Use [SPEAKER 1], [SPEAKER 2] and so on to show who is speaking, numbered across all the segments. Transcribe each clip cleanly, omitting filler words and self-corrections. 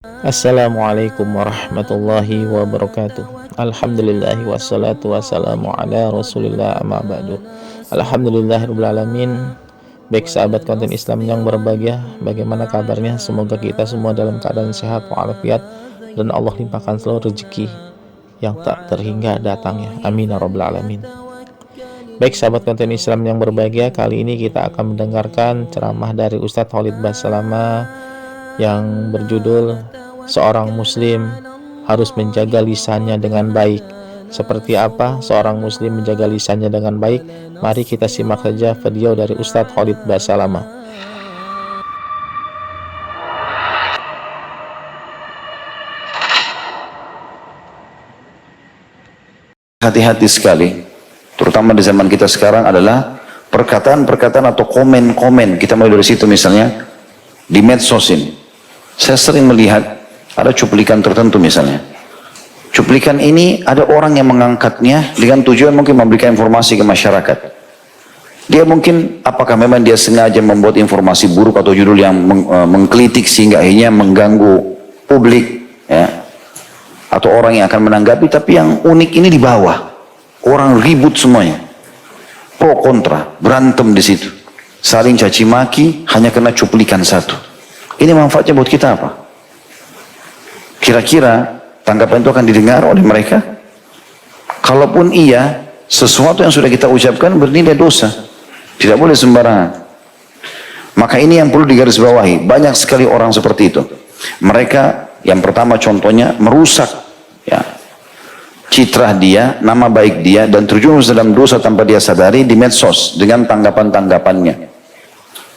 [SPEAKER 1] Assalamualaikum warahmatullahi wabarakatuh. Alhamdulillahi wassalatu wassalamu ala rasulillah amma ba'du. Alhamdulillahirabbil alamin. Baik sahabat konten Islam yang berbahagia, bagaimana kabarnya? Semoga kita semua dalam keadaan sehat walafiat dan Allah limpahkan selalu rezeki yang tak terhingga datangnya. Amin ya rabbal alamin. Baik sahabat konten Islam yang berbahagia, kali ini kita akan mendengarkan ceramah dari Ustadz Khalid Basalamah yang berjudul Seorang Muslim harus menjaga lisannya dengan baik. Seperti apa seorang Muslim menjaga lisannya dengan baik? Mari kita simak saja video dari Ustadz Khalid Basalamah.
[SPEAKER 2] Hati-hati sekali, terutama di zaman kita sekarang adalah perkataan-perkataan atau komen-komen. Kita mulai dari situ misalnya di medsos ini. Saya sering melihat ada cuplikan tertentu misalnya. Cuplikan ini ada orang yang mengangkatnya dengan tujuan mungkin memberikan informasi ke masyarakat. Dia mungkin apakah memang dia sengaja membuat informasi buruk atau judul yang mengkritik sehingga akhirnya mengganggu publik, ya, atau orang yang akan menanggapi. Tapi yang unik ini di bawah, orang ribut semuanya, pro kontra, berantem di situ, saling caci maki hanya karena cuplikan satu. Ini manfaatnya buat kita apa? Kira-kira tanggapan itu akan didengar oleh mereka? Kalaupun iya, sesuatu yang sudah kita ucapkan bernilai dosa. Tidak boleh sembarangan. Maka ini yang perlu digarisbawahi. Banyak sekali orang seperti itu. Mereka yang pertama contohnya merusak, ya, citra dia, nama baik dia, dan terjerumus dalam dosa tanpa dia sadari di medsos dengan tanggapan-tanggapannya.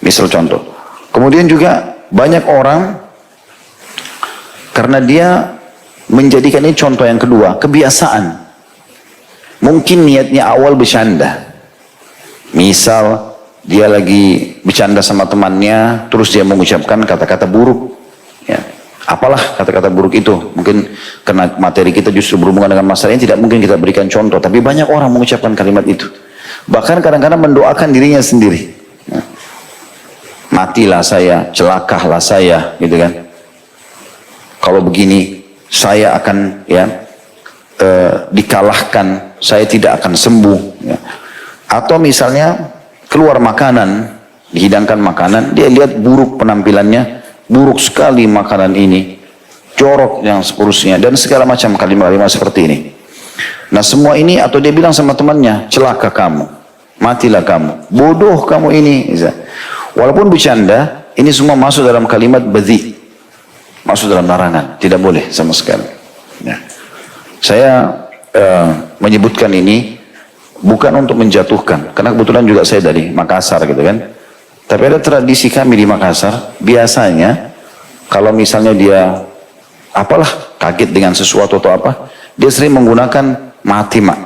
[SPEAKER 2] Misal contoh. Kemudian juga banyak orang karena dia menjadikan ini contoh yang kedua, kebiasaan. Mungkin niatnya awal bercanda. Misal dia lagi bercanda sama temannya, terus dia mengucapkan kata-kata buruk. Ya. Apalah kata-kata buruk itu? Mungkin karena materi kita justru berhubungan dengan masalah ini, tidak mungkin kita berikan contoh. Tapi banyak orang mengucapkan kalimat itu. Bahkan kadang-kadang mendoakan dirinya sendiri. Ya. Matilah saya, celakalah saya, gitu kan. Kalau begini, saya akan dikalahkan, saya tidak akan sembuh. Ya. Atau misalnya keluar makanan, dihidangkan makanan, dia lihat buruk penampilannya, buruk sekali makanan ini, jorok yang seterusnya, dan segala macam kalimat-kalimat seperti ini. Nah semua ini, atau dia bilang sama temannya, celaka kamu, matilah kamu, bodoh kamu ini. Walaupun bercanda, ini semua masuk dalam kalimat badhi, masuk dalam larangan, tidak boleh sama sekali. Ya. Saya menyebutkan ini bukan untuk menjatuhkan, karena kebetulan juga saya dari Makassar gitu kan. Tapi ada tradisi kami di Makassar, biasanya kalau misalnya dia apalah kaget dengan sesuatu atau apa, dia sering menggunakan matima.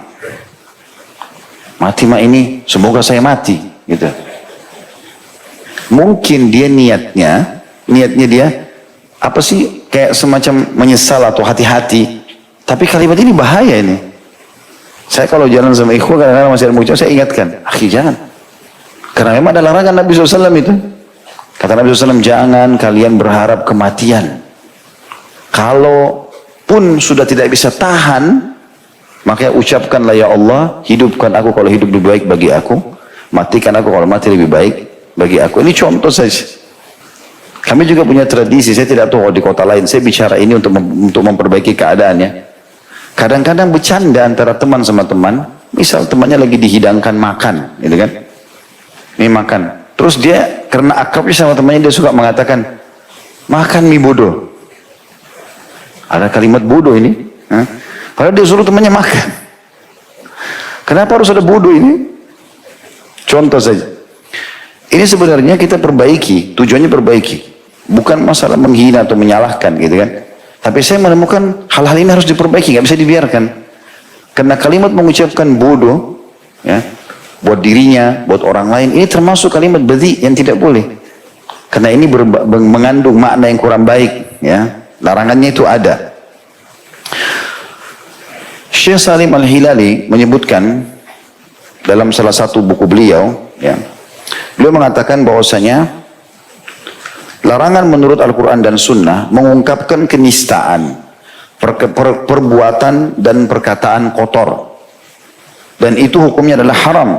[SPEAKER 2] Matima ini semoga saya mati, gitu. Mungkin dia niatnya dia apa sih, kayak semacam menyesal atau hati-hati. Tapi kalimat ini bahaya ini. Saya kalau jalan sama ikhwan kadang-kadang masih ada mengucap, saya ingatkan, akhi jangan. Karena memang ada larangan Nabi SAW itu. Kata Nabi SAW, jangan kalian berharap kematian. Kalau pun sudah tidak bisa tahan, maka ucapkanlah, ya Allah, hidupkan aku kalau hidup lebih baik bagi aku, matikan aku kalau mati lebih baik bagi aku. Ini contoh saja. Kami juga punya tradisi, saya tidak tahu di kota lain, saya bicara ini untuk memperbaiki keadaannya. Kadang-kadang bercanda antara teman sama teman, misal temannya lagi dihidangkan makan, gitu kan? Ini makan. Terus dia, karena akrabnya sama temannya, dia suka mengatakan, makan mie bodoh. Ada kalimat bodoh ini. Padahal dia suruh temannya makan. Kenapa harus ada bodoh ini? Contoh saja. Ini sebenarnya kita perbaiki, tujuannya perbaiki. Bukan masalah menghina atau menyalahkan gitu kan. Tapi saya menemukan hal-hal ini harus diperbaiki, nggak bisa dibiarkan. Karena kalimat mengucapkan bodoh, ya, buat dirinya, buat orang lain, ini termasuk kalimat badhi yang tidak boleh. Karena ini mengandung makna yang kurang baik, ya. Larangannya itu ada. Syekh Salim Al-Hilali menyebutkan dalam salah satu buku beliau, ya, beliau mengatakan bahwasanya Larangan menurut Al-Quran dan Sunnah mengungkapkan kenistaan, perbuatan dan perkataan kotor. Dan itu hukumnya adalah haram.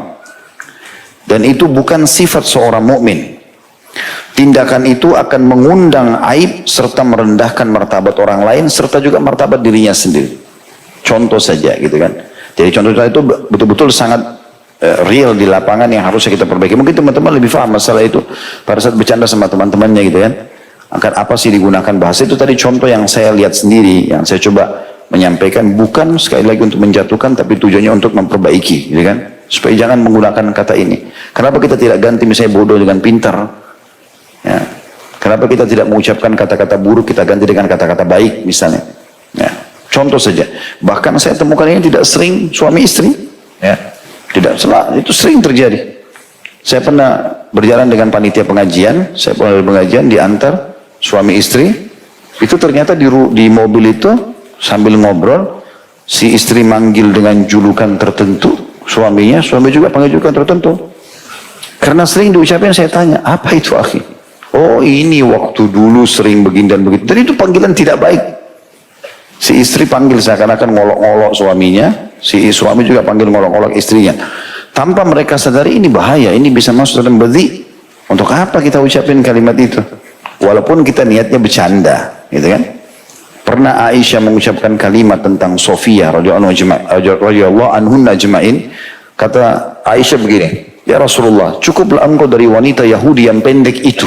[SPEAKER 2] Dan itu bukan sifat seorang mukmin. Tindakan itu akan mengundang aib serta merendahkan martabat orang lain serta juga martabat dirinya sendiri. Contoh saja gitu kan. Jadi contoh itu betul-betul sangat real di lapangan yang harusnya kita perbaiki. Mungkin teman-teman lebih paham masalah itu pada saat bercanda sama teman-temannya gitu kan. Akan apa sih digunakan bahasa itu tadi contoh yang saya lihat sendiri, yang saya coba menyampaikan bukan sekali lagi untuk menjatuhkan tapi tujuannya untuk memperbaiki gitu kan. Supaya jangan menggunakan kata ini. Kenapa kita tidak ganti misalnya bodoh dengan pintar? Ya. Kenapa kita tidak mengucapkan kata-kata buruk kita ganti dengan kata-kata baik misalnya? Ya. Contoh saja. Bahkan saya temukan ini tidak sering suami istri. Ya. Tidak salah, itu sering terjadi. Saya pernah berjalan dengan panitia pengajian, saya pernah pengajian diantar suami istri, itu ternyata di mobil itu sambil ngobrol, si istri manggil dengan julukan tertentu, suami juga panggil julukan tertentu. Karena sering diucapin saya tanya, apa itu akhi? Oh ini waktu dulu sering begini dan begitu. Dan itu panggilan tidak baik. Si istri panggil seakan-akan ngolok-ngolok suaminya, si suami juga panggil ngolok-ngolok istrinya. Tanpa mereka sadari ini bahaya, ini bisa masuk dalam bedhi. Untuk apa kita ucapin kalimat itu? Walaupun kita niatnya bercanda, gitu kan? Pernah Aisyah mengucapkan kalimat tentang Sofia radhiyallahu anhunna ajma'in. Kata Aisyah begini, ya Rasulullah, cukuplah engkau dari wanita Yahudi yang pendek itu.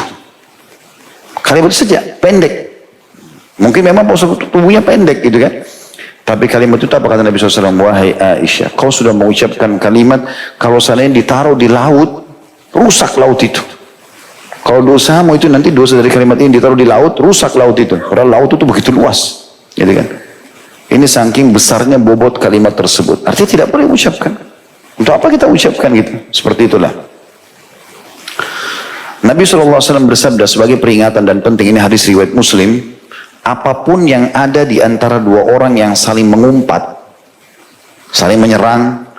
[SPEAKER 2] Kalimat saja, pendek. Mungkin memang postur tubuhnya pendek gitu kan. Tapi kalimat itu apa kata Nabi SAW? Wahai Aisyah, kau sudah mengucapkan kalimat, kalau seandainya ditaruh di laut, rusak laut itu. Kalau dosamu itu nanti dosa dari kalimat ini ditaruh di laut, rusak laut itu. Padahal laut itu begitu luas. Gitu kan. Ini saking besarnya bobot kalimat tersebut. Artinya tidak boleh mengucapkan. Untuk apa kita ucapkan gitu? Seperti itulah. Nabi SAW bersabda sebagai peringatan dan penting, ini hadis riwayat Muslim, apapun yang ada di antara dua orang yang saling mengumpat, saling menyerang,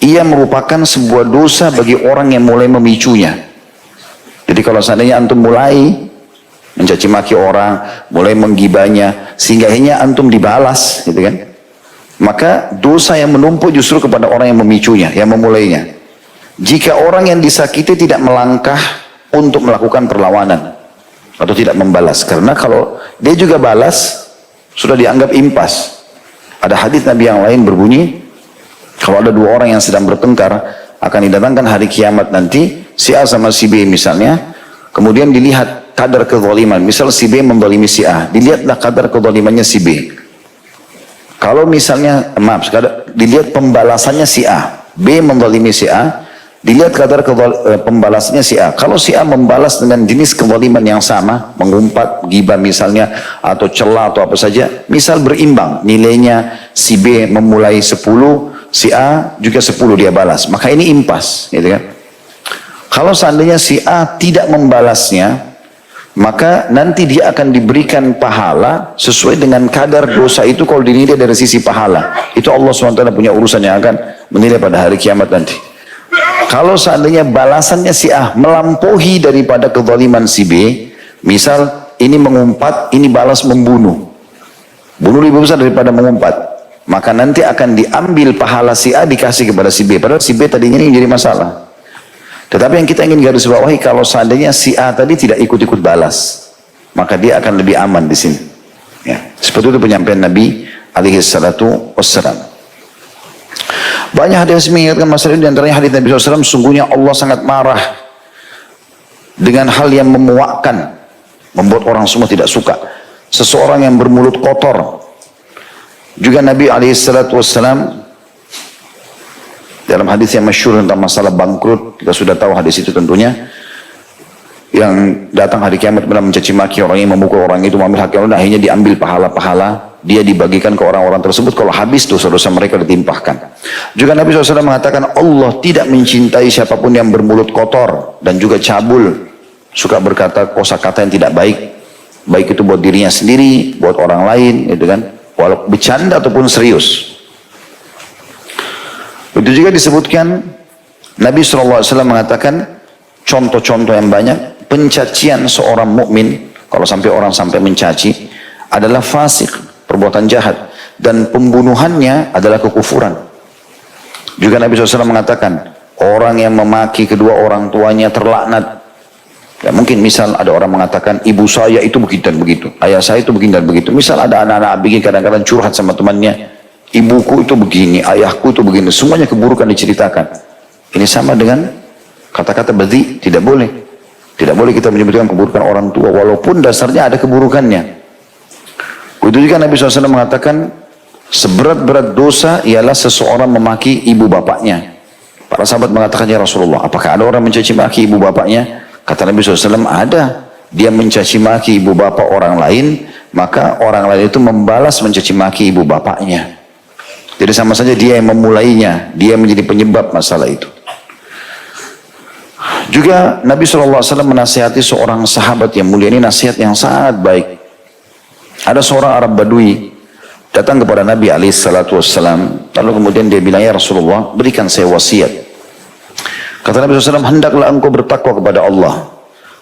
[SPEAKER 2] ia merupakan sebuah dosa bagi orang yang mulai memicunya. Jadi kalau seandainya antum mulai mencaci maki orang, mulai menggibahnya, sehingga akhirnya antum dibalas, gitu kan? Maka dosa yang menumpuk justru kepada orang yang memicunya, yang memulainya. Jika orang yang disakiti tidak melangkah untuk melakukan perlawanan atau tidak membalas, karena kalau dia juga balas sudah dianggap impas. Ada hadis Nabi yang lain berbunyi, kalau ada dua orang yang sedang bertengkar, akan didatangkan hari kiamat nanti si A sama si B misalnya, kemudian dilihat kadar kezaliman, misal si B menzalimi si A, dilihatlah kadar kezalimannya si B. Kalau misalnya dilihat pembalasannya si A, B menzalimi si A, dilihat kadar pembalasannya si A. Kalau si A membalas dengan jenis kezaliman yang sama, mengumpat, gibah misalnya, atau celah atau apa saja, misal berimbang, nilainya si B memulai 10, si A juga 10 dia balas, maka ini impas, gitu kan? Kalau seandainya si A tidak membalasnya, maka nanti dia akan diberikan pahala sesuai dengan kadar dosa itu kalau dinilai dari sisi pahala. Itu Allah SWT punya urusan yang akan menilai pada hari kiamat nanti. Kalau seandainya balasannya si A melampaui daripada kezaliman si B, misal ini mengumpat, ini balas membunuh, bunuh lebih besar daripada mengumpat, maka nanti akan diambil pahala si A dikasih kepada si B, padahal si B tadinya ini jadi masalah. Tetapi yang kita ingin garis bawahi, kalau seandainya si A tadi tidak ikut-ikut balas, maka dia akan lebih aman di sini. Ya, seperti itu penyampaian Nabi alaihi salatu wassalam. Banyak hadis mengingatkan masalah ini, diantaranya hadis Nabi SAW, sungguhnya Allah sangat marah dengan hal yang memuakkan, membuat orang semua tidak suka. Seseorang yang bermulut kotor. Juga Nabi SAW dalam hadis yang masyhur tentang masalah bangkrut, kita sudah tahu hadis itu tentunya, yang datang hari kiamat benar mencaci maki orang yang memukul orang itu, mengambil hak orang, akhirnya diambil pahala-pahala, dia dibagikan ke orang-orang tersebut, kalau habis dosa-dosa mereka ditimpahkan. Juga Nabi SAW mengatakan Allah tidak mencintai siapapun yang bermulut kotor dan juga cabul, suka berkata kosakata yang tidak baik, baik itu buat dirinya sendiri, buat orang lain, gitu kan, walau bercanda ataupun serius. Itu juga disebutkan Nabi SAW mengatakan contoh-contoh yang banyak. pencacian seorang mukmin, kalau sampai orang sampai mencaci, adalah fasik, perbuatan jahat, dan pembunuhannya adalah kekufuran. Juga Nabi SAW mengatakan, orang yang memaki kedua orang tuanya terlaknat. Ya, mungkin misal ada orang mengatakan, ibu saya itu begitu dan begitu, ayah saya itu begini dan begitu. Misal ada anak-anak begini kadang-kadang curhat sama temannya, ibuku itu begini, ayahku itu begini, semuanya keburukan diceritakan. Ini sama dengan kata-kata badhi, tidak boleh. Tidak boleh kita menyebutkan keburukan orang tua, walaupun dasarnya ada keburukannya. Itu juga Nabi SAW mengatakan, seberat-berat dosa ialah seseorang memaki ibu bapaknya. Para sahabat mengatakan, ya Rasulullah, apakah ada orang mencaci maki ibu bapaknya? Kata Nabi SAW, ada. Dia mencaci maki ibu bapak orang lain, maka orang lain itu membalas mencaci maki ibu bapaknya. Jadi sama saja dia yang memulainya, dia menjadi penyebab masalah itu. Juga Nabi SAW menasihati seorang sahabat yang mulia, ini nasihat yang sangat baik. Ada seorang Arab Badui datang kepada Nabi SAW, lalu kemudian dia bilang, ya Rasulullah, berikan saya wasiat. Kata Nabi SAW, hendaklah engkau bertakwa kepada Allah.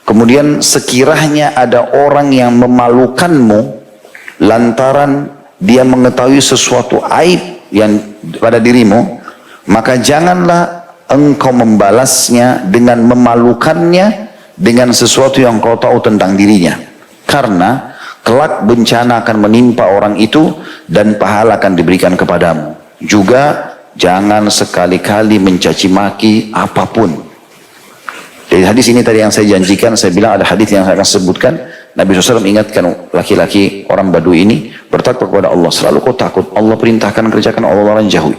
[SPEAKER 2] Kemudian sekiranya ada orang yang memalukanmu lantaran dia mengetahui sesuatu aib yang pada dirimu, maka janganlah engkau membalasnya dengan memalukannya dengan sesuatu yang kau tahu tentang dirinya. Karena kelak bencana akan menimpa orang itu dan pahala akan diberikan kepadamu. Juga jangan sekali-kali mencaci maki apapun. Dari hadis ini tadi yang saya janjikan, saya bilang ada hadis yang saya akan sebutkan. Nabi SAW ingatkan laki-laki orang Badui ini, bertakwa kepada Allah. Selalu kau takut, Allah perintahkan kerjakan, Allah larang jauhi.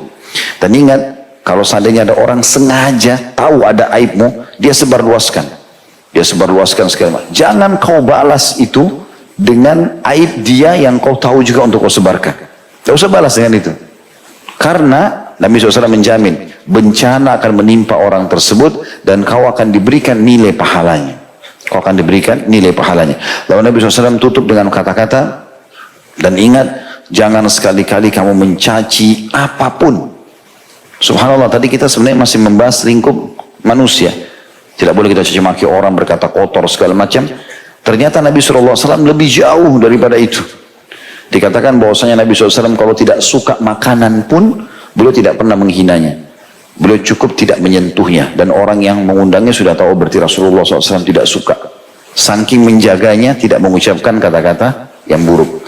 [SPEAKER 2] Dan ingat, kalau seandainya ada orang sengaja tahu ada aibmu, dia sebarluaskan. Dia sebarluaskan sekali. Jangan kau balas itu dengan aib dia yang kau tahu juga untuk kau sebarkan. Tidak usah balas dengan itu. Karena Nabi SAW menjamin bencana akan menimpa orang tersebut dan kau akan diberikan nilai pahalanya. Kau akan diberikan nilai pahalanya. Lalu Nabi SAW tutup dengan kata-kata, dan ingat, jangan sekali-kali kamu mencaci apapun. Subhanallah, tadi kita sebenarnya masih membahas lingkup manusia. Tidak boleh kita caci maki orang, berkata kotor segala macam. Ternyata Nabi SAW lebih jauh daripada itu. Dikatakan bahwasanya Nabi SAW kalau tidak suka makanan pun, beliau tidak pernah menghinanya. Beliau cukup tidak menyentuhnya. Dan orang yang mengundangnya sudah tahu berarti Rasulullah SAW tidak suka. Saking menjaganya, tidak mengucapkan kata-kata yang buruk.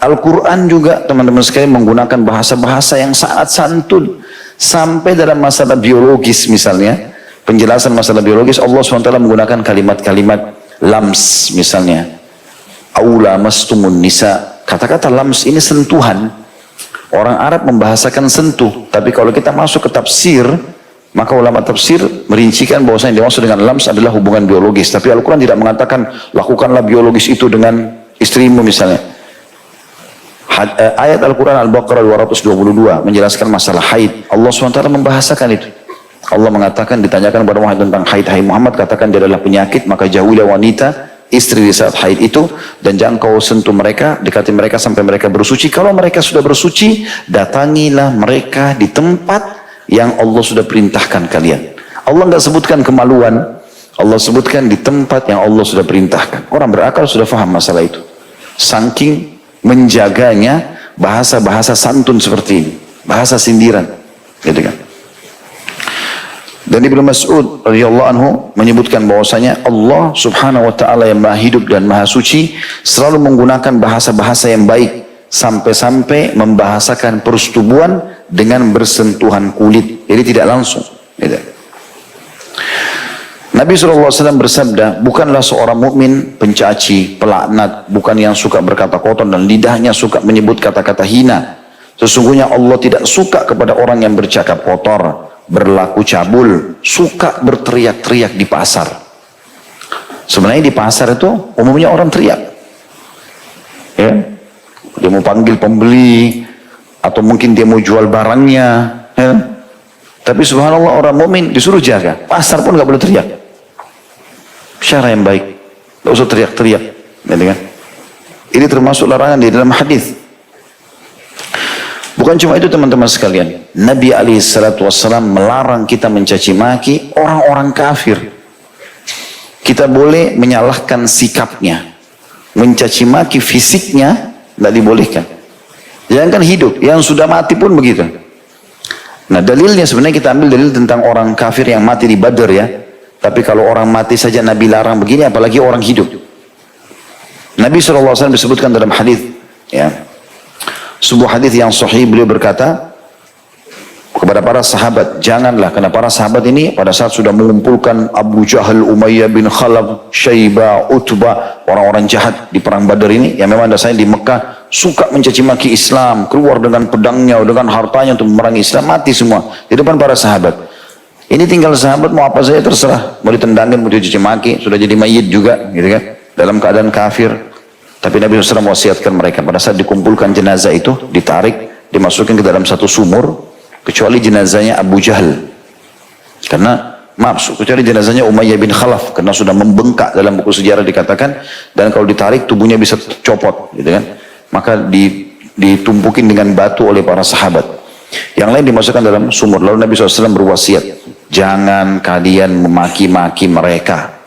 [SPEAKER 2] Al-Quran juga teman-teman sekalian menggunakan bahasa-bahasa yang sangat santun. Sampai dalam masalah biologis misalnya, penjelasan masalah biologis, Allah SWT menggunakan kalimat-kalimat lams misalnya, aula mastumun nisa. Kata-kata lams ini sentuhan. Orang Arab membahasakan sentuh, tapi kalau kita masuk ke tafsir, maka ulama tafsir merincikan bahwasanya yang dimaksud dengan lams adalah hubungan biologis. Tapi Al-Quran tidak mengatakan lakukanlah biologis itu dengan istrimu misalnya. Ayat Al-Quran Al-Baqarah 222 menjelaskan masalah haid. Allah SWT membahasakan itu. Allah mengatakan, ditanyakan kepada Muhammad tentang haid, hai Muhammad, katakan dia adalah penyakit, maka jauhilah wanita istri di saat haid itu, dan jangan kau sentuh mereka, dekati mereka sampai mereka bersuci. Kalau mereka sudah bersuci, datangilah mereka di tempat yang Allah sudah perintahkan kalian. Allah nggak sebutkan kemaluan, Allah sebutkan di tempat yang Allah sudah perintahkan. Orang berakal sudah faham masalah itu. Saking menjaganya bahasa-bahasa santun seperti ini, bahasa sindiran, gitu kan. Dan Ibnu Mas'ud radhiyallahu anhu menyebutkan bahwasanya Allah Subhanahu wa taala yang Maha hidup dan Maha suci selalu menggunakan bahasa-bahasa yang baik sampai-sampai membahasakan persetubuhan dengan bersentuhan kulit. Jadi tidak langsung, gitu. Nabi SAW bersabda, bukanlah seorang mukmin pencaci, pelaknat, bukan yang suka berkata kotor dan lidahnya suka menyebut kata-kata hina. Sesungguhnya Allah tidak suka kepada orang yang bercakap kotor, berlaku cabul, suka berteriak-teriak di pasar. Sebenarnya di pasar itu umumnya orang teriak, ya, dia mau panggil pembeli atau mungkin dia mau jual barangnya, ya. Tapi subhanallah orang mukmin disuruh jaga, pasar pun nggak boleh teriak. Cara yang baik, nggak usah teriak-teriak, ya, kan? Ini termasuk larangan di dalam hadis. Bukan cuma itu teman-teman sekalian, Nabi SAW melarang kita mencaci maki orang-orang kafir. kita boleh menyalahkan sikapnya, mencaci maki fisiknya, tidak dibolehkan. Jangan hidup, yang sudah mati pun begitu. Nah dalilnya sebenarnya kita ambil dalil tentang orang kafir yang mati di Badr ya. Tapi kalau orang mati saja Nabi larang begini, apalagi orang hidup. Nabi SAW disebutkan dalam hadis, ya, sebuah hadis yang sahih, beliau berkata kepada para sahabat, janganlah, karena para sahabat ini pada saat sudah mengumpulkan Abu Jahal, Umayyah bin Khalaf, Syaibah, Utbah, orang-orang jahat di perang Badar ini, yang memang dasarnya di Mekah suka mencaci maki Islam, keluar dengan pedangnya, dengan hartanya untuk memerangi Islam, mati semua di depan para sahabat. Ini tinggal sahabat mau apa saja terserah, mau ditendangin, mau dicaci maki, sudah jadi mayit juga, gitu kan, dalam keadaan kafir. Tapi Nabi SAW wasiatkan mereka pada saat dikumpulkan jenazah itu, ditarik, dimasukkan ke dalam satu sumur, kecuali jenazahnya Abu Jahal, karena kecuali jenazahnya Umayyah bin Khalaf, karena sudah membengkak, dalam buku sejarah dikatakan, dan kalau ditarik tubuhnya bisa tercopot, gitu kan, maka ditumpukin dengan batu oleh para sahabat. Yang lain dimasukkan dalam sumur. Lalu Nabi SAW berwasiat, jangan kalian memaki-maki mereka,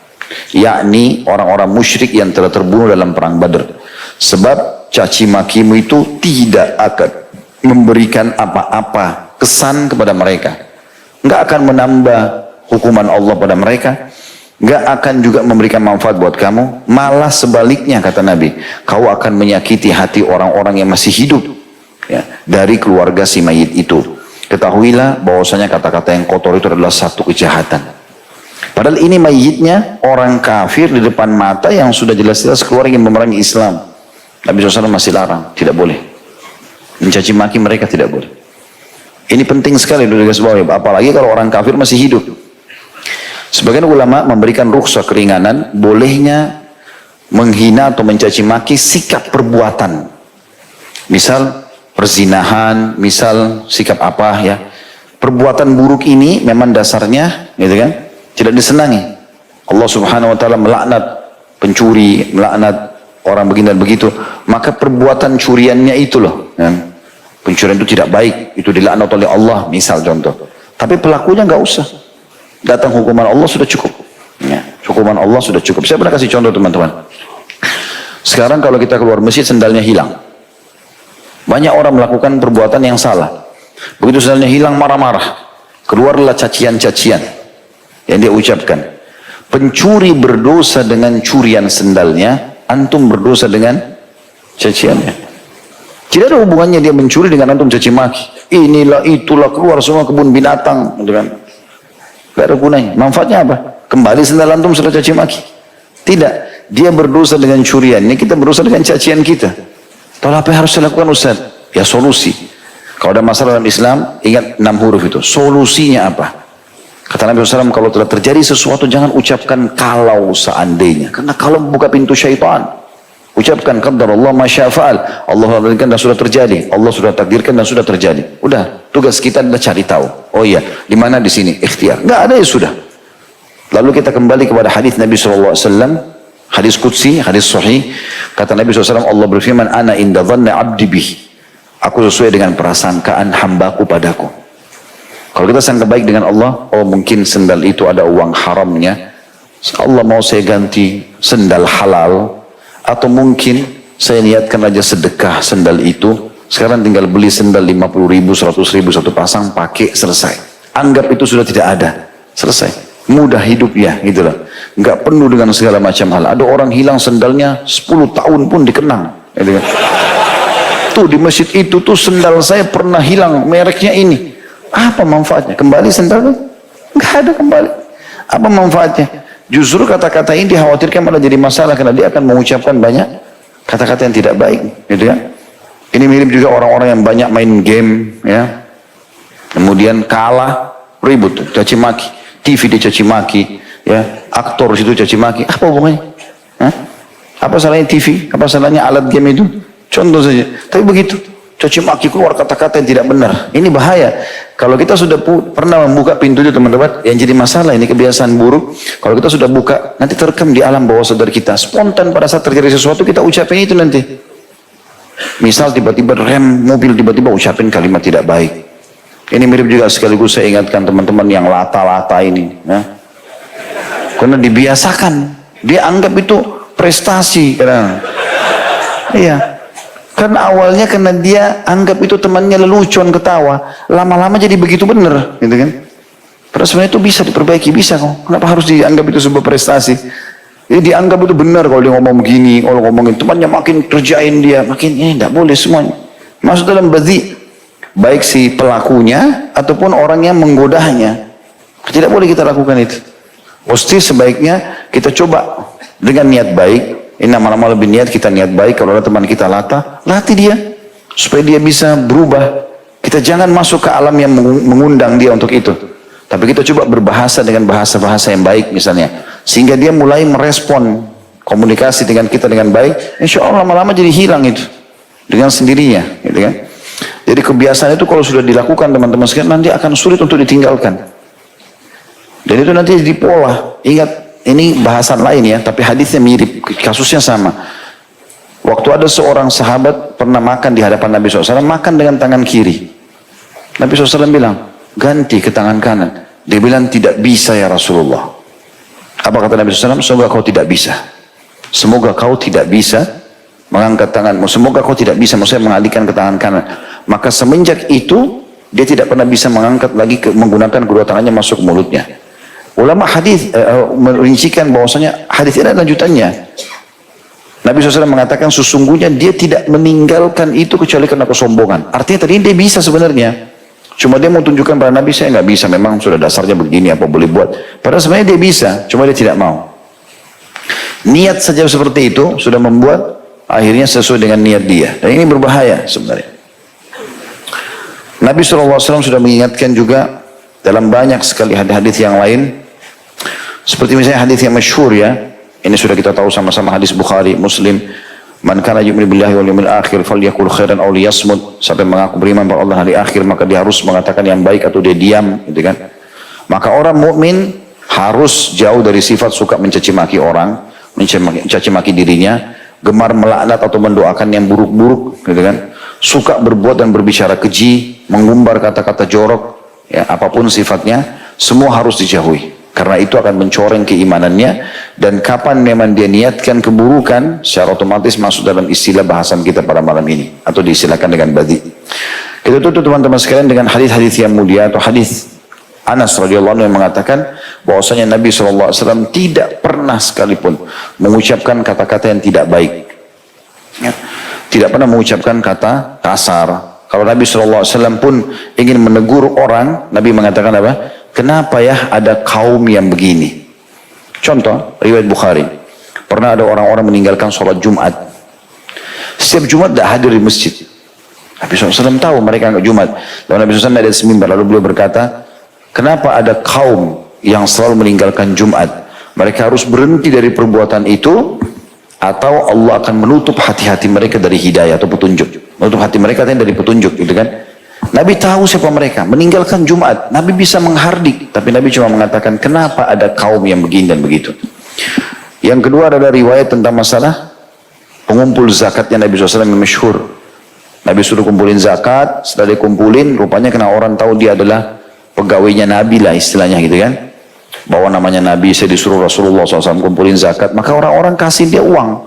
[SPEAKER 2] yakni orang-orang musyrik yang telah terbunuh dalam perang Badr, sebab caci makimu itu tidak akan memberikan apa-apa kesan kepada mereka, nggak akan menambah hukuman Allah pada mereka, nggak akan juga memberikan manfaat buat kamu, malah sebaliknya kata Nabi, kau akan menyakiti hati orang-orang yang masih hidup, ya, dari keluarga si mayit itu. Ketahuilah bahwasanya kata-kata yang kotor itu adalah satu kejahatan. Padahal ini mayitnya orang kafir di depan mata yang sudah jelas-jelas keluar ingin memerangi Islam. Nabi SAW masih larang, tidak boleh mencaci maki mereka, tidak boleh. Ini penting sekali dulu guys, apalagi kalau orang kafir masih hidup. Sebagian ulama memberikan rukhsah keringanan, bolehnya menghina atau mencaci maki sikap perbuatan. Misal perzinahan, misal sikap apa ya. Perbuatan buruk ini memang dasarnya gitu kan, tidak disenangi. Allah Subhanahu wa taala melaknat pencuri, melaknat orang begini dan begitu. Maka perbuatan curiannya itu loh, kan? Pencurian itu tidak baik, itu dilaknat oleh Allah, misal contoh. Tapi pelakunya nggak usah, datang hukuman Allah sudah cukup. Ya, hukuman Allah sudah cukup. Saya pernah kasih contoh teman-teman. Sekarang kalau kita keluar masjid sendalnya hilang, banyak orang melakukan perbuatan yang salah. Begitu sendalnya hilang marah-marah, keluarlah cacian-cacian yang dia ucapkan. Pencuri berdosa dengan curian sendalnya, antum berdosa dengan caciannya. Tidak ada hubungannya dia mencuri dengan antum caci maki. Inilah itulah, keluar semua kebun binatang, gitu kan. Tidak ada gunanya. Manfaatnya apa? Kembali sendal antum sudah caci maki. Tidak. Dia berdosa dengan curian. Ini kita berdosa dengan cacian kita. Tahu apa yang harus dilakukan Ustaz? Ya solusi. Kalau ada masalah dalam Islam, ingat 6 huruf itu. Solusinya apa? Kata Nabi SAW, kalau telah terjadi sesuatu jangan ucapkan kalau seandainya. Karena kalau buka pintu syaitan. Ucapkan qadarullah ma syaa fa'al. Allah takdirkan dan sudah terjadi. Allah sudah takdirkan dan sudah terjadi. Udah, tugas kita adalah cari tahu. Oh iya, di mana di sini? Ikhtiar. Enggak ada ya sudah. Lalu kita kembali kepada hadis Nabi SAW, hadis qudsi, hadis sahih. Kata Nabi SAW, Allah berfirman, ana inda dhanna 'abdi bih. Aku sesuai dengan prasangkaan hambaku padaku. Kalau kita sangka baik dengan Allah, oh mungkin sendal itu ada uang haramnya, Allah mau saya ganti sendal halal. Atau mungkin saya niatkan aja sedekah sendal itu, sekarang tinggal beli sendal 50 ribu, 100 ribu satu pasang, pakai, selesai. Anggap itu sudah tidak ada, selesai. Mudah hidup ya, gitu loh. Nggak penuh dengan segala macam hal. Ada orang hilang sendalnya 10 tahun pun dikenang, gitu kan. Tuh di masjid itu tuh sendal saya pernah hilang, mereknya ini. Apa manfaatnya? Kembali sendalnya? Nggak ada kembali. Apa manfaatnya? Justru kata-kata ini dikhawatirkan malah jadi masalah karena dia akan mengucapkan banyak kata-kata yang tidak baik, gitu ya. Ini mirip juga orang-orang yang banyak main game, ya. Kemudian kalah, ribut, caci maki, TV dia caci maki, ya. Aktor situ caci maki. Apa hubungannya? Hah? Apa salahnya TV? Apa salahnya alat game itu? Contoh saja. Tapi begitu, caci maki keluar kata-kata yang tidak benar. Ini bahaya. Kalau kita sudah pernah membuka pintu itu teman-teman, yang jadi masalah ini kebiasaan buruk. Kalau kita sudah buka, nanti terekam di alam bawah sadar kita. Spontan pada saat terjadi sesuatu kita ucapin itu nanti. Misal tiba-tiba rem mobil tiba-tiba ucapin kalimat tidak baik. Ini mirip juga sekaligus saya ingatkan teman-teman yang lata-lata ini. Ya. Karena dibiasakan. Dia anggap itu prestasi. Kadang. Iya. Karena awalnya karena dia anggap itu temannya lelucon, ketawa. Lama-lama jadi begitu benar, gitu kan? Padahal sebenarnya itu bisa diperbaiki, bisa kok. Kenapa harus dianggap itu sebuah prestasi? Jadi dianggap itu benar kalau dia ngomong begini, kalau ngomongin temannya makin kerjain dia, makin ini tidak boleh semuanya. Masuk dalam badhi, baik si pelakunya ataupun orang yang menggodanya. Tidak boleh kita lakukan itu. Mesti sebaiknya kita coba dengan niat baik. Ini lama-lama lebih niat kita niat baik. Kalau ada teman kita latih dia supaya dia bisa berubah. Kita jangan masuk ke alam yang mengundang dia untuk itu. Tapi kita coba berbahasa dengan bahasa-bahasa yang baik misalnya. Sehingga dia mulai merespon komunikasi dengan kita dengan baik. Insya Allah lama-lama jadi hilang itu. Dengan sendirinya. Gitu kan? Jadi kebiasaan itu kalau sudah dilakukan teman-teman sekalian nanti akan sulit untuk ditinggalkan. Dan itu nanti jadi pola. Ingat. Ini bahasan lain ya, tapi hadisnya mirip, kasusnya sama. Waktu ada seorang sahabat pernah makan di hadapan Nabi SAW, makan dengan tangan kiri. Nabi SAW bilang, ganti ke tangan kanan. Dia bilang, tidak bisa ya Rasulullah. Apa kata Nabi SAW? Semoga kau tidak bisa. Semoga kau tidak bisa mengangkat tanganmu. Semoga kau tidak bisa, maksudnya mengalihkan ke tangan kanan. Maka semenjak itu, dia tidak pernah bisa mengangkat lagi, menggunakan kedua tangannya masuk ke mulutnya. Ulama hadis merincikan bahwasanya hadis ini adalah lanjutannya. Nabi SAW mengatakan sesungguhnya dia tidak meninggalkan itu kecuali karena kesombongan. Artinya tadi dia bisa sebenarnya. Cuma dia mau tunjukkan pada Nabi, saya nggak bisa, memang sudah dasarnya begini, apa boleh buat. Padahal sebenarnya dia bisa, cuma dia tidak mau. Niat saja seperti itu sudah membuat akhirnya sesuai dengan niat dia. Dan ini berbahaya sebenarnya. Nabi SAW sudah mengingatkan juga dalam banyak sekali hadis-hadis yang lain. Seperti misalnya hadis yang masyhur ya. Ini sudah kita tahu sama-sama hadis Bukhari, Muslim. Man kana yu'minu billahi wal yawmil akhir falyaqul khairan aw liyasmut. Sampai mengaku beriman pada Allah hari akhir maka dia harus mengatakan yang baik atau dia diam, gitu kan. Maka orang mukmin harus jauh dari sifat suka mencaci maki orang, mencaci maki dirinya, gemar melaknat atau mendoakan yang buruk-buruk, gitu kan. Suka berbuat dan berbicara keji, mengumbar kata-kata jorok, ya apapun sifatnya, semua harus dijauhi. Karena itu akan mencoreng keimanannya, dan kapan memang dia niatkan keburukan, secara otomatis masuk dalam istilah bahasan kita pada malam ini, atau diistilahkan dengan badhi. Kita tutup teman-teman sekalian dengan hadis-hadis yang mulia, atau hadis Anas radhiyallahu anhu yang mengatakan bahwasanya Nabi SAW tidak pernah sekalipun mengucapkan kata-kata yang tidak baik, ya. Tidak pernah mengucapkan kata kasar. Kalau Nabi SAW pun ingin menegur orang, Nabi mengatakan apa? Kenapa ya ada kaum yang begini? Contoh, riwayat Bukhari. Pernah ada orang-orang meninggalkan sholat Jumat. Setiap Jumat tidak hadir di masjid. Nabi SAW tahu mereka nggak Jumat. Lalu Nabi SAW ada semimbar, lalu beliau berkata, kenapa ada kaum yang selalu meninggalkan Jumat? Mereka harus berhenti dari perbuatan itu, atau Allah akan menutup hati-hati mereka dari hidayah atau petunjuk. Menutup hati mereka dari petunjuk, gitu kan? Nabi tahu siapa mereka, meninggalkan Jumat. Nabi bisa menghardik, tapi Nabi cuma mengatakan, kenapa ada kaum yang begini dan begitu. Yang kedua adalah riwayat tentang masalah pengumpul zakatnya Nabi SAW yang masyhur. Nabi suruh kumpulin zakat, setelah dikumpulin, rupanya kena orang tahu dia adalah pegawainya Nabi lah istilahnya, gitu kan. Bawa namanya Nabi, saya disuruh Rasulullah SAW kumpulin zakat, maka orang-orang kasih dia uang.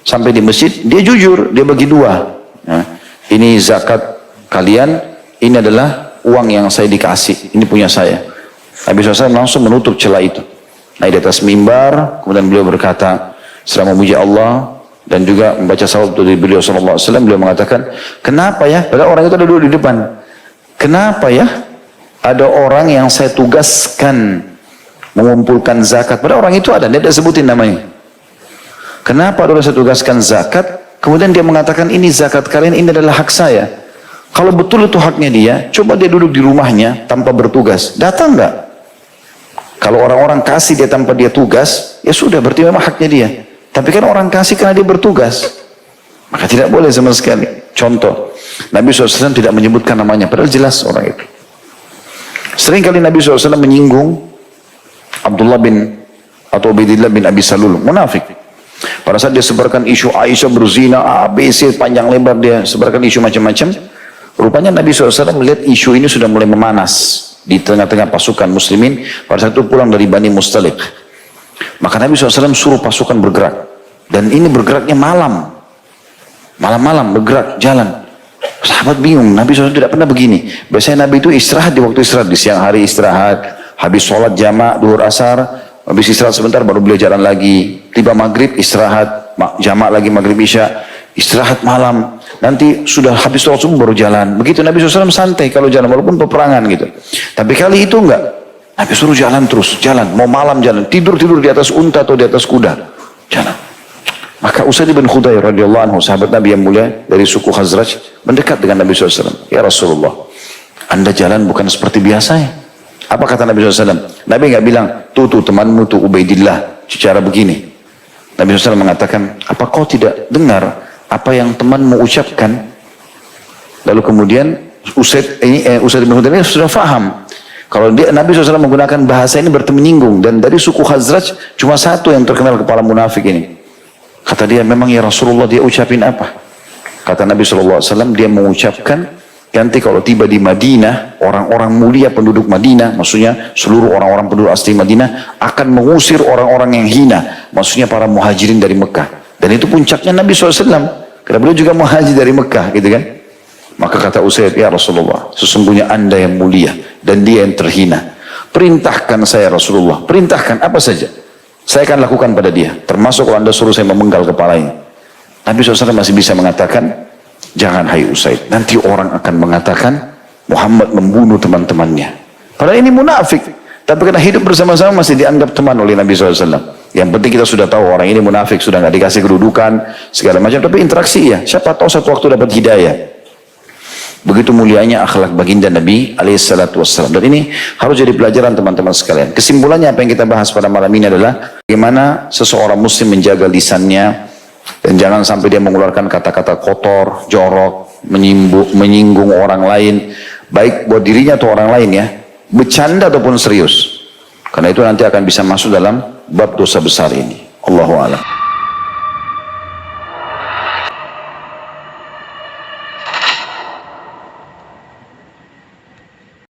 [SPEAKER 2] Sampai di masjid, dia jujur, dia bagi dua. Nah, ini zakat kalian, ini adalah uang yang saya dikasih, ini punya saya. Nabi SAW langsung menutup celah itu. Naik di atas mimbar, kemudian beliau berkata, setelah memuji Allah dan juga membaca salawat dari beliau SAW, beliau mengatakan, kenapa ya? Padahal orang itu ada dulu di depan. Kenapa ya? Ada orang yang saya tugaskan mengumpulkan zakat. Padahal orang itu ada, dia tidak sebutin namanya. Kenapa ada orang saya tugaskan zakat? Kemudian dia mengatakan, ini zakat kalian, ini adalah hak saya. Kalau betul itu haknya dia, coba dia duduk di rumahnya tanpa bertugas. Datang enggak? Kalau orang-orang kasih dia tanpa dia tugas, ya sudah, berarti memang haknya dia. Tapi kan orang kasih karena dia bertugas. Maka tidak boleh sama sekali. Contoh, Nabi SAW tidak menyebutkan namanya, padahal jelas orang itu. Sering kali Nabi SAW menyinggung Abdullah bin atau Ubaidillah bin Abi Salul, munafik. Pada saat dia sebarkan isu Aisyah berzina, ABC, panjang lebar dia sebarkan isu macam-macam. Rupanya Nabi SAW melihat isu ini sudah mulai memanas di tengah-tengah pasukan muslimin. Pada saat itu pulang dari Bani Mustalik. Maka Nabi SAW suruh pasukan bergerak. Dan ini bergeraknya malam. Malam-malam bergerak, jalan. Sahabat bingung, Nabi SAW tidak pernah begini. Biasanya Nabi itu istirahat di waktu istirahat. Di siang hari istirahat, habis sholat jamak, duhur asar, habis istirahat sebentar baru beliau jalan lagi. Tiba maghrib istirahat, jamak lagi maghrib isya, istirahat malam. Nanti sudah habis sholat subuh baru jalan. Begitu Nabi SAW santai kalau jalan, walaupun peperangan gitu. Tapi kali itu enggak. Nabi suruh jalan terus, jalan. Mau malam jalan, tidur-tidur di atas unta atau di atas kuda. Jalan. Maka Usaid bin Khudair radhiyallahu anhu, sahabat Nabi yang mulia dari suku Khazraj, mendekat dengan Nabi SAW. Ya Rasulullah, Anda jalan bukan seperti biasanya. Apa kata Nabi SAW? Nabi nggak bilang, tuh temanmu tuh Ubaidillah, cara begini. Nabi SAW mengatakan, apa kau tidak dengar apa yang temanmu ucapkan? Lalu kemudian Usaid bin Khudair sudah faham. Kalau Nabi SAW menggunakan bahasa ini berarti menyinggung. Dan dari suku Khazraj cuma satu yang terkenal kepala munafik ini. Kata dia, memang ya Rasulullah dia ucapin apa? Kata Nabi SAW, dia mengucapkan, nanti kalau tiba di Madinah, orang-orang mulia penduduk Madinah, maksudnya seluruh orang-orang penduduk asli Madinah, akan mengusir orang-orang yang hina, maksudnya para muhajirin dari Mekah. Dan itu puncaknya Nabi SAW, karena beliau juga muhajir dari Mekah, gitu kan? Maka kata Usaid, ya Rasulullah, sesungguhnya Anda yang mulia, dan dia yang terhina. Perintahkan saya Rasulullah, perintahkan apa saja. Saya akan lakukan pada dia. Termasuk kalau Anda suruh saya memenggal kepalanya. Nabi SAW masih bisa mengatakan, jangan hai Usaid. Nanti orang akan mengatakan, Muhammad membunuh teman-temannya. Padahal ini munafik. Tapi karena hidup bersama-sama masih dianggap teman oleh Nabi SAW. Yang penting kita sudah tahu orang ini munafik. Sudah nggak dikasih kedudukan, segala macam. Tapi interaksi ya. Siapa tahu satu waktu dapat hidayah. Begitu mulianya akhlak baginda Nabi SAW. Dan ini harus jadi pelajaran teman-teman sekalian. Kesimpulannya apa yang kita bahas pada malam ini adalah bagaimana seseorang muslim menjaga lisannya dan jangan sampai dia mengeluarkan kata-kata kotor, jorok, menyinggung orang lain, baik buat dirinya atau orang lain ya, bercanda ataupun serius. Karena itu nanti akan bisa masuk dalam bab dosa besar ini. Allahu a'lam.